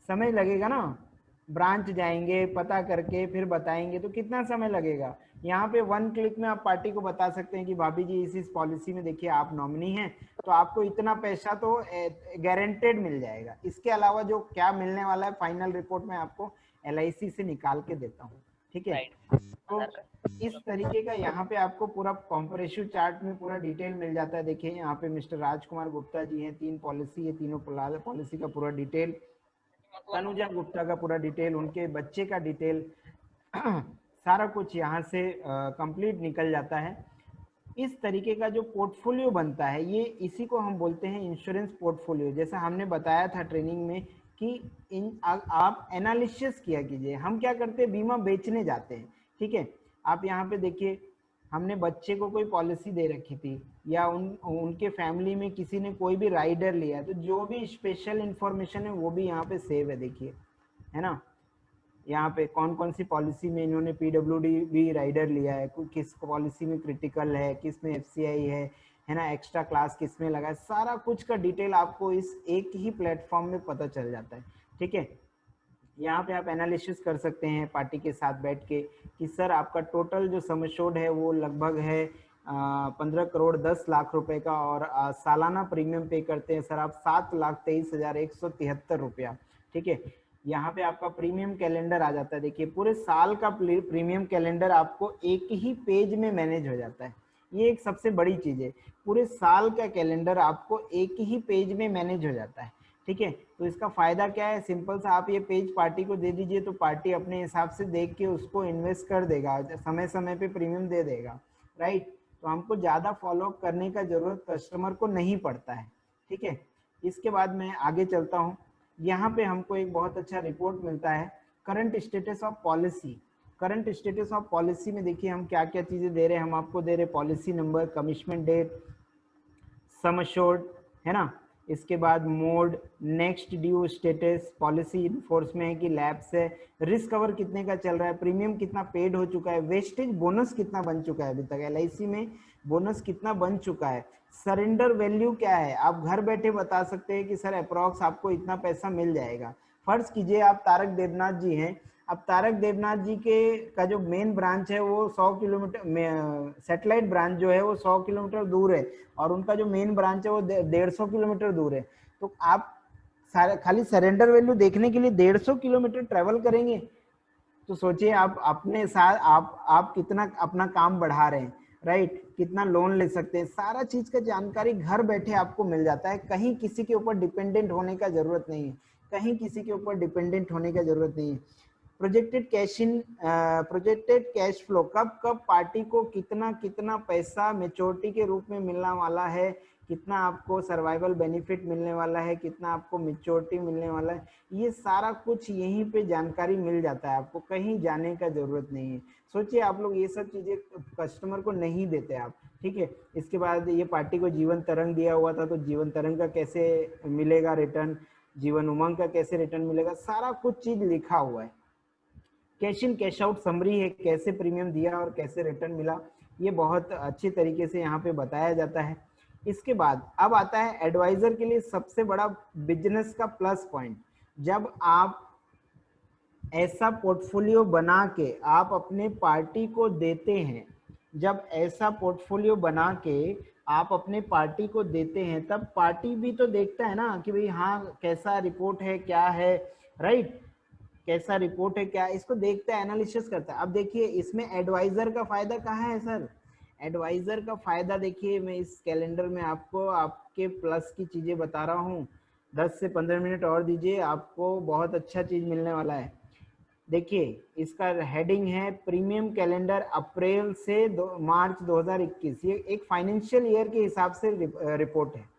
समय लगेगा ना, ब्रांच जाएंगे, पता करके फिर बताएंगे, तो कितना समय लगेगा। यहाँ पे 1 क्लिक में आप पार्टी को बता सकते हैं कि भाभी जी इस पॉलिसी में देखिए आप नॉमिनी हैं, तो आपको इतना पैसा तो गारंटेड मिल जाएगा। इसके अलावा जो क्या मिलने वाला है फाइनल रिपोर्ट में आपको LIC से निकाल के देता हूँ। ठीक है, तो इस तरीके का यहाँ पे आपको पूरा कॉम्प्रेसिव चार्ट में पूरा डिटेल मिल जाता है। देखिए यहाँ पे मिस्टर राजकुमार गुप्ता जी हैं, 3 पॉलिसी है, तीनों पॉलिसी का पूरा डिटेल, तनुजा गुप्ता का पूरा डिटेल, उनके बच्चे का डिटेल सारा कुछ यहाँ से कंप्लीट निकल जाता है। इस तरीके का जो पोर्टफोलियो बनता है, ये इसी को हम बोलते हैं इंश्योरेंस पोर्टफोलियो। जैसा हमने बताया था ट्रेनिंग में कि आप एनालिसिस किया कीजिए। हम क्या करते हैं, बीमा बेचने जाते हैं। ठीक है, आप यहाँ पे देखिए, हमने बच्चे को कोई पॉलिसी दे रखी थी या उनके फैमिली में किसी ने कोई भी राइडर लिया, तो जो भी स्पेशल इंफॉर्मेशन है वो भी यहाँ पे सेव है। देखिए है ना, यहाँ पे कौन कौन सी पॉलिसी में इन्होंने PWD भी राइडर लिया है, किस पॉलिसी में क्रिटिकल है, किस में FCI है ना, एक्स्ट्रा क्लास किस में लगा है, सारा कुछ का डिटेल आपको इस एक ही प्लेटफॉर्म में पता चल जाता है। ठीक है, यहाँ पे आप एनालिसिस कर सकते हैं पार्टी के साथ बैठ के कि सर आपका टोटल जो सम एश्योर्ड है वो लगभग है 15 करोड़ 10 लाख रुपए का, और सालाना प्रीमियम पे करते हैं सर आप 7,23,173 रुपया। ठीक है, यहाँ पे आपका प्रीमियम कैलेंडर आ जाता है। देखिए पूरे साल का प्रीमियम कैलेंडर आपको एक ही पेज में मैनेज हो जाता है। ये एक सबसे बड़ी चीज है, पूरे साल का कैलेंडर आपको एक ही पेज में मैनेज हो जाता है। ठीक है, तो इसका फायदा क्या है, सिंपल सा आप ये पेज पार्टी को दे दीजिए, तो पार्टी अपने हिसाब से देख के उसको इन्वेस्ट कर देगा, समय समय पे प्रीमियम दे देगा। राइट, तो हमको ज्यादा फॉलोअप करने का जरूरत कस्टमर को नहीं पड़ता है। ठीक है, इसके बाद मैं आगे चलता हूँ। यहाँ पे हमको एक बहुत अच्छा रिपोर्ट मिलता है, current status of policy. Current status of policy में देखिए हम क्या क्या चीजें दे रहे हैं। हम आपको दे रहे policy number, commitment date, sum assured है ना, इसके बाद mode, next due status, policy in force में है कि लैप्स है, रिस्क कवर कितने का चल रहा है, प्रीमियम कितना पेड हो चुका है, वेस्टेज बोनस कितना बन चुका है अभी तक, LIC में बोनस कितना बन चुका है, सरेंडर वैल्यू क्या है, आप घर बैठे बता सकते हैं कि सर अप्रॉक्स आपको इतना पैसा मिल जाएगा। फर्ज कीजिए आप तारक देवनाथ जी हैं, अब तारक देवनाथ जी के का जो मेन ब्रांच है वो 100 किलोमीटर, सैटेलाइट ब्रांच जो है वो 100 किलोमीटर दूर है और उनका जो मेन ब्रांच है वो 150 किलोमीटर दूर है। तो आप खाली सरेंडर वैल्यू देखने के लिए 150 किलोमीटर ट्रेवल करेंगे, तो सोचिए आप अपने साथ आप कितना अपना काम बढ़ा रहे हैं, राइट, कितना लोन ले सकते हैं, सारा चीज का जानकारी घर बैठे आपको मिल जाता है। कहीं किसी के ऊपर डिपेंडेंट होने का जरूरत नहीं है, कहीं किसी के ऊपर डिपेंडेंट होने का जरूरत नहीं है। प्रोजेक्टेड कैश फ्लो, कब कब पार्टी को कितना कितना पैसा मेच्योरिटी के रूप में मिलने वाला है, कितना आपको सर्वाइवल बेनिफिट मिलने वाला है, कितना आपको मेच्योरिटी मिलने वाला है, ये सारा कुछ यहीं पे जानकारी मिल जाता है, आपको कहीं जाने का जरूरत नहीं है। सोचिए आप लोग ये सब चीजें कस्टमर को नहीं देते आप, ठीक है। इसके बाद ये पार्टी को जीवन तरंग दिया हुआ था, तो जीवन तरंग का कैसे मिलेगा रिटर्न, जीवन उमंग का कैसे रिटर्न मिलेगा, सारा कुछ चीज लिखा हुआ है। Cash in cash out summary है, कैसे प्रीमियम दिया और कैसे रिटर्न मिला, ये बहुत अच्छी तरीके से यहाँ पे बताया जाता है। इसके बाद अब आता है एडवाइजर के लिए सबसे बड़ा बिजनेस का प्लस पॉइंट, जब आप ऐसा पोर्टफोलियो बना के आप अपने पार्टी को देते हैं, जब ऐसा पोर्टफोलियो बना के आप अपने पार्टी को देते हैं, तब पार्टी भी तो देखता है ना कि भाई हाँ कैसा रिपोर्ट है, क्या है, राइट, कैसा रिपोर्ट है क्या, इसको देखता है, एनालिसिस करता है। अब देखिए इसमें एडवाइजर का फायदा कहाँ है सर, एडवाइजर का फायदा देखिए, मैं इस कैलेंडर में आपको आपके प्लस की चीजें बता रहा हूँ, 10 से 15 मिनट और दीजिए, आपको बहुत अच्छा चीज मिलने वाला है। देखिए इसका हेडिंग है प्रीमियम कैलेंडर अप्रैल से मार्च 2021, ये एक फाइनेंशियल ईयर के हिसाब से रिपोर्ट है।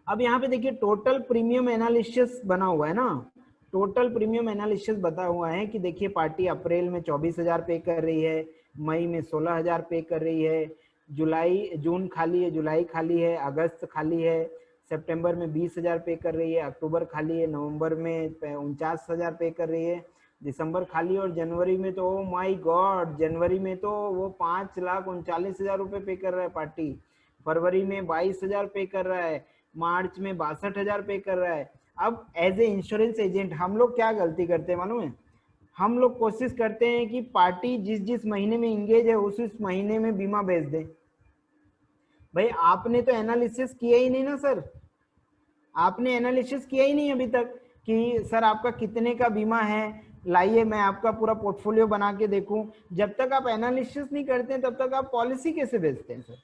अब यहाँ पे देखिए टोटल प्रीमियम एनालिसिस बना हुआ है ना, टोटल प्रीमियम एनालिसिस बता हुआ है कि देखिए पार्टी अप्रैल में 24,000 पे कर रही है, मई में 16,000 पे कर रही है, जून खाली है, जुलाई खाली है, अगस्त खाली है, सितंबर में 20,000 पे कर रही है, अक्टूबर खाली है, नवंबर में 49,000 पे कर रही है, दिसंबर खाली, और जनवरी में तो ओ माय गॉड, जनवरी में तो वो 5,39,000 रुपये पे कर रहा है पार्टी, फरवरी में 22,000 पे कर रहा है, मार्च में 62,000 पे कर रहा है। अब एज ए इंश्योरेंस एजेंट हम लोग क्या गलती करते हैं मालूम है, हम लोग कोशिश करते हैं कि पार्टी जिस जिस महीने में इंगेज है उस महीने में बीमा बेच दे। भाई आपने तो एनालिसिस किया ही नहीं ना सर, आपने एनालिसिस किया ही नहीं अभी तक कि सर आपका कितने का बीमा है, लाइए मैं आपका पूरा पोर्टफोलियो बना के देखूं। जब तक आप एनालिसिस नहीं करते हैं तब तक आप पॉलिसी कैसे बेचते हैं सर,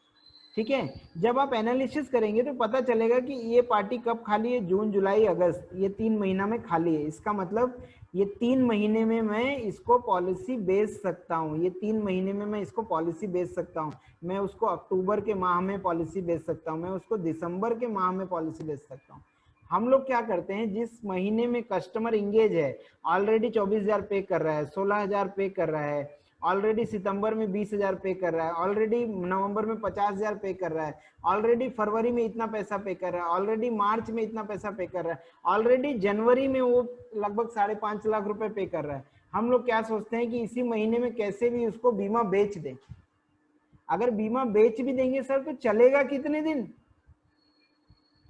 ठीक है। जब आप एनालिसिस करेंगे तो पता चलेगा कि ये पार्टी कब खाली है, जून जुलाई अगस्त, ये 3 महीना में खाली है, इसका मतलब ये 3 महीने में मैं इसको पॉलिसी बेच सकता हूँ, ये 3 महीने में मैं इसको पॉलिसी बेच सकता हूँ, मैं उसको अक्टूबर के माह में पॉलिसी बेच सकता हूँ, मैं उसको दिसंबर के माह में पॉलिसी बेच सकता हूँ। हम लोग क्या करते हैं, जिस महीने में कस्टमर इंगेज है, ऑलरेडी 24,000 पे कर रहा है, 16,000 पे कर रहा है, ऑलरेडी सितंबर में 20,000 पे कर रहा है, ऑलरेडी नवंबर में 50,000 पे कर रहा है, ऑलरेडी फरवरी में इतना पैसा पे कर रहा है, ऑलरेडी मार्च में इतना पैसा पे कर रहा है, ऑलरेडी जनवरी में वो लगभग 5.5 लाख रुपए पे कर रहा है। हम लोग क्या सोचते हैं कि इसी महीने में कैसे भी उसको बीमा बेच दें। अगर बीमा बेच भी देंगे सर तो चलेगा कितने दिन,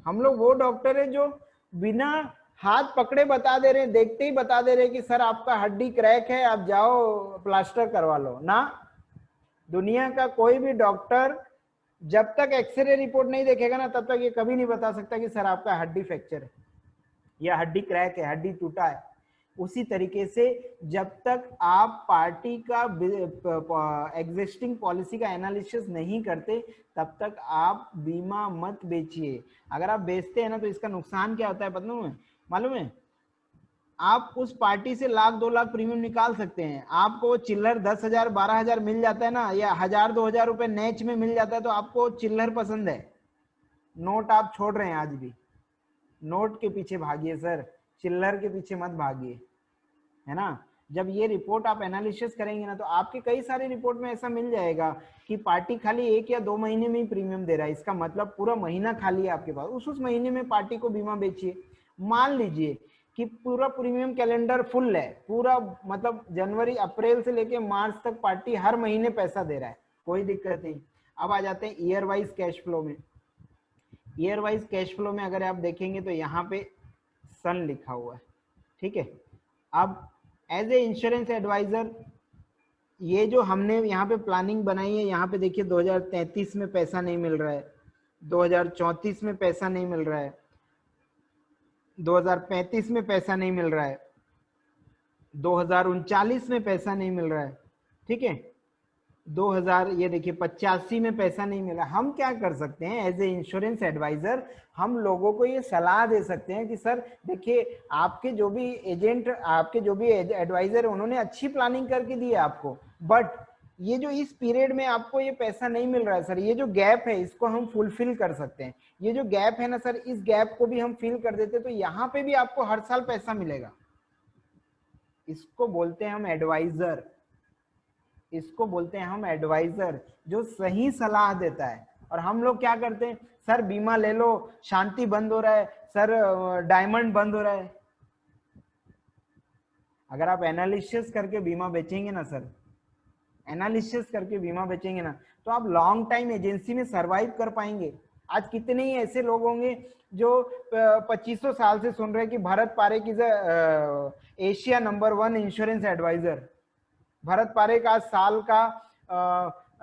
हम लोग वो डॉक्टर है जो बिना हाथ पकड़े बता दे रहे हैं, देखते ही बता दे रहे हैं कि सर आपका हड्डी क्रैक है, आप जाओ प्लास्टर करवा लो ना। दुनिया का कोई भी डॉक्टर जब तक एक्सरे रिपोर्ट नहीं देखेगा ना तब तक ये कभी नहीं बता सकता कि सर आपका हड्डी फ्रैक्चर है या हड्डी क्रैक है, हड्डी टूटा है। उसी तरीके से जब तक आप पार्टी का एग्जिस्टिंग पॉलिसी का एनालिसिस नहीं करते तब तक आप बीमा मत बेचिए। अगर आप बेचते हैं ना तो इसका नुकसान क्या होता है मालूम है, आप उस पार्टी से 1,00,000 2 लाख प्रीमियम निकाल सकते हैं, आपको चिल्लर 10,000 12,000 मिल जाता है ना, या 1,000 2,000 रुपए नेच में मिल जाता है, तो आपको चिल्लर पसंद है, नोट आप छोड़ रहे हैं। आज भी नोट के पीछे भागिए सर, चिल्लर के पीछे मत भागिए, है ना। जब ये रिपोर्ट आप एनालिसिस करेंगे ना, तो आपके कई सारे रिपोर्ट में ऐसा मिल जाएगा कि पार्टी खाली 1 या 2 महीने में ही प्रीमियम दे रहा है, इसका मतलब पूरा महीना खाली है आपके पास, उस महीने में पार्टी को बीमा बेचिए। मान लीजिए कि पूरा प्रीमियम कैलेंडर फुल है, पूरा मतलब जनवरी अप्रैल से लेके मार्च तक पार्टी हर महीने पैसा दे रहा है, कोई दिक्कत नहीं। अब आ जाते हैं ईयर वाइज कैश फ्लो में। ईयर वाइज कैश फ्लो में अगर आप देखेंगे तो यहाँ पे सन लिखा हुआ है, ठीक है। अब एज ए इंश्योरेंस एडवाइजर ये जो हमने यहाँ पे प्लानिंग बनाई है, यहाँ पे देखिए 2033 में पैसा नहीं मिल रहा है, 2034 में पैसा नहीं मिल रहा है, 2035 में पैसा नहीं मिल रहा है, 2039 में पैसा नहीं मिल रहा है, ठीक है। 2000 ये देखिए 85 में पैसा नहीं मिला। हम क्या कर सकते हैं एज ए इंश्योरेंस एडवाइजर, हम लोगों को ये सलाह दे सकते हैं कि सर देखिए आपके जो भी एजेंट, आपके जो भी एडवाइजर है, उन्होंने अच्छी प्लानिंग करके दी है आपको, बट ये जो इस पीरियड में आपको ये पैसा नहीं मिल रहा है सर, ये जो गैप है इसको हम फुलफिल कर सकते हैं। ये जो गैप है ना सर, इस गैप को भी हम फिल कर देते तो यहाँ पे भी आपको हर साल पैसा मिलेगा। इसको बोलते हैं हम एडवाइजर, इसको बोलते हैं हम एडवाइजर, जो सही सलाह देता है। और हम लोग क्या करते हैं, सर बीमा ले लो, शांति बंद हो रहा है, सर डायमंड बंद हो रहा है। अगर आप एनालिसिस करके बीमा बेचेंगे ना सर, एनालिसिस करके बीमा बेचेंगे ना, तो आप लॉन्ग टाइम एजेंसी में सरवाइव कर पाएंगे। आज कितने ही ऐसे लोग होंगे जो 2500 साल से सुन रहे हैं कि Bharat Parekh is Asia number 1 insurance advisor. Bharat Parekh आज साल का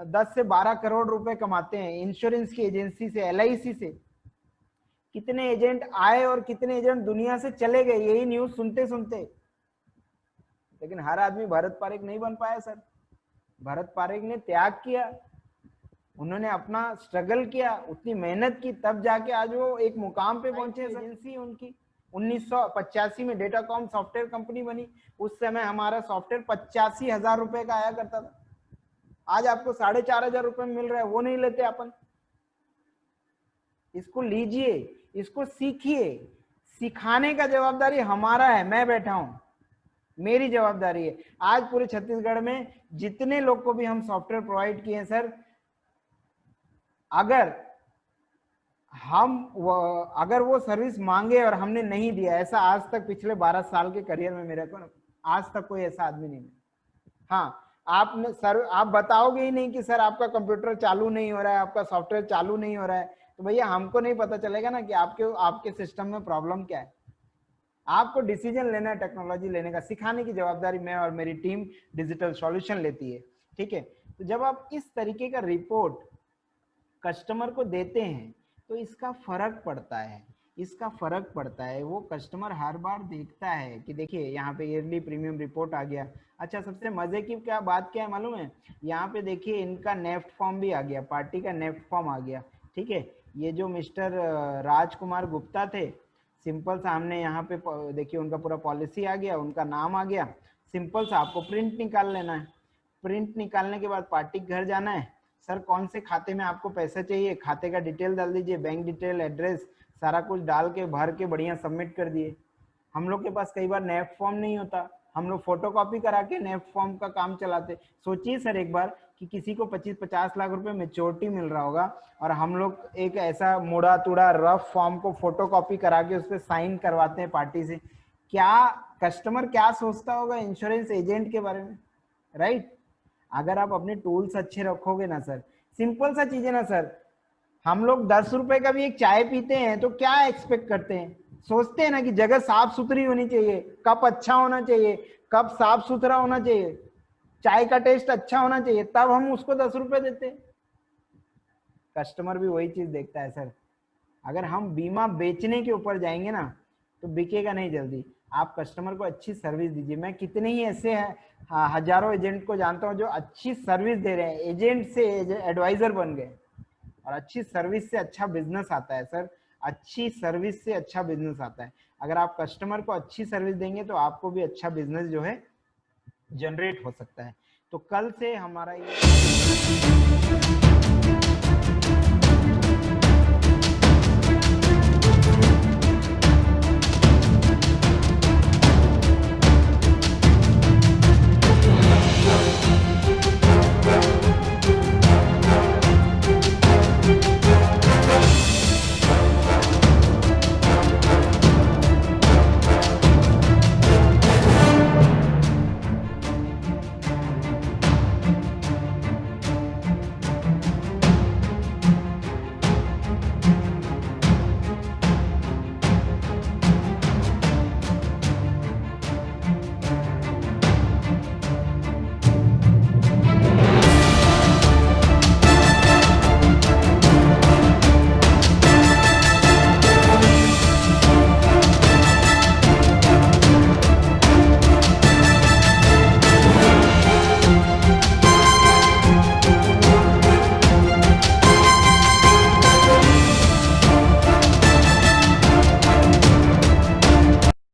10 से 12 करोड़ रुपए कमाते हैं इंश्योरेंस की एजेंसी से, LIC से। कितने एजेंट आए और कितने एजेंट दुनिया से चले गए यही न्यूज सुनते सुनते, लेकिन हर आदमी भरत पारेख नहीं बन पाया सर। भरत पारेख ने त्याग किया, उन्होंने अपना स्ट्रगल किया, उतनी मेहनत की, तब जाके आज वो एक मुकाम पे पहुंचे। एजेंसी उनकी 1985 में डेटाकॉम सॉफ्टवेयर कंपनी बनी। उस समय हमारा सॉफ्टवेयर 85,000 रुपए का आया करता था, आज आपको 4,500 रुपए में मिल रहा है, वो नहीं लेते अपन। इसको लीजिए, इसको सीखिए, सिखाने का जवाबदारी हमारा है, मैं बैठा हूं, मेरी जवाबदारी है। आज पूरे छत्तीसगढ़ में जितने लोग को भी हम सॉफ्टवेयर प्रोवाइड किए हैं सर, अगर वो सर्विस मांगे और हमने नहीं दिया, ऐसा आज तक पिछले 12 साल के करियर में मेरे को आज तक कोई ऐसा आदमी नहीं मिला। हाँ, आपने सर आप बताओगे ही नहीं कि सर आपका कंप्यूटर चालू नहीं हो रहा है, आपका सॉफ्टवेयर चालू नहीं हो रहा है, तो भैया हमको नहीं पता चलेगा ना कि आपके सिस्टम में प्रॉब्लम क्या है। आपको डिसीजन लेना है, टेक्नोलॉजी लेने का, सिखाने की जवाबदारी मैं और मेरी टीम डिजिटल सॉल्यूशन लेती है, ठीक है। तो जब आप इस तरीके का रिपोर्ट कस्टमर को देते हैं तो इसका फर्क पड़ता है, इसका फर्क पड़ता है। वो कस्टमर हर बार देखता है कि देखिए यहाँ पे ईयरली प्रीमियम रिपोर्ट आ गया। अच्छा, सबसे मजे की क्या बात क्या है मालूम है, यहाँ पे देखिए इनका नेफ्ट फॉर्म भी आ गया, पार्टी का नेफ्ट फॉर्म आ गया, ठीक है। ये जो मिस्टर राजकुमार गुप्ता थे, सिंपल सा हमने यहाँ पे देखिए उनका पूरा पॉलिसी आ गया, उनका नाम आ गया। सिंपल सा आपको प्रिंट निकाल लेना है। प्रिंट निकालने के बाद पार्टी के घर जाना है, सर कौन से खाते में आपको पैसा चाहिए, खाते का डिटेल डाल दीजिए, बैंक डिटेल, एड्रेस, सारा कुछ डाल के भर के बढ़िया सबमिट कर दिए। हम लोग के पास कई बार नेफ्ट फॉर्म नहीं होता, हम लोग फोटोकॉपी करा के नेफ्ट फॉर्म का काम चलाते। सोचिए सर एक बार कि किसी को 25-50 लाख रुपए मेच्योरिटी मिल रहा होगा और हम लोग एक ऐसा मुड़ा तुड़ा रफ फॉर्म को फोटोकॉपी करा के उस पर साइन करवाते हैं पार्टी से। क्या कस्टमर क्या सोचता होगा इंश्योरेंस एजेंट के बारे में, राइट। अगर आप अपने टूल्स अच्छे रखोगे ना सर, सिंपल सा चीज है ना सर, हम लोग 10 रुपए का भी एक चाय पीते हैं तो क्या एक्सपेक्ट करते हैं, सोचते हैं ना कि जगह साफ सुथरी होनी चाहिए, कप अच्छा होना चाहिए, कप साफ सुथरा होना चाहिए, चाय का टेस्ट अच्छा होना चाहिए, तब हम उसको 10 रुपए देते हैं। कस्टमर भी वही चीज देखता है सर। अगर हम बीमा बेचने के ऊपर जाएंगे ना तो बिकेगा नहीं जल्दी। आप कस्टमर को अच्छी सर्विस दीजिए। मैं कितने ही ऐसे हजारों एजेंट को जानता हूं जो अच्छी सर्विस दे रहे हैं, एजेंट से एडवाइजर बन गए, और अच्छी सर्विस से अच्छा बिजनेस आता है सर। अच्छी सर्विस से अच्छा बिजनेस आता है। अगर आप कस्टमर को अच्छी सर्विस देंगे तो आपको भी अच्छा बिजनेस जो है जनरेट हो सकता है। तो कल से हमारा ये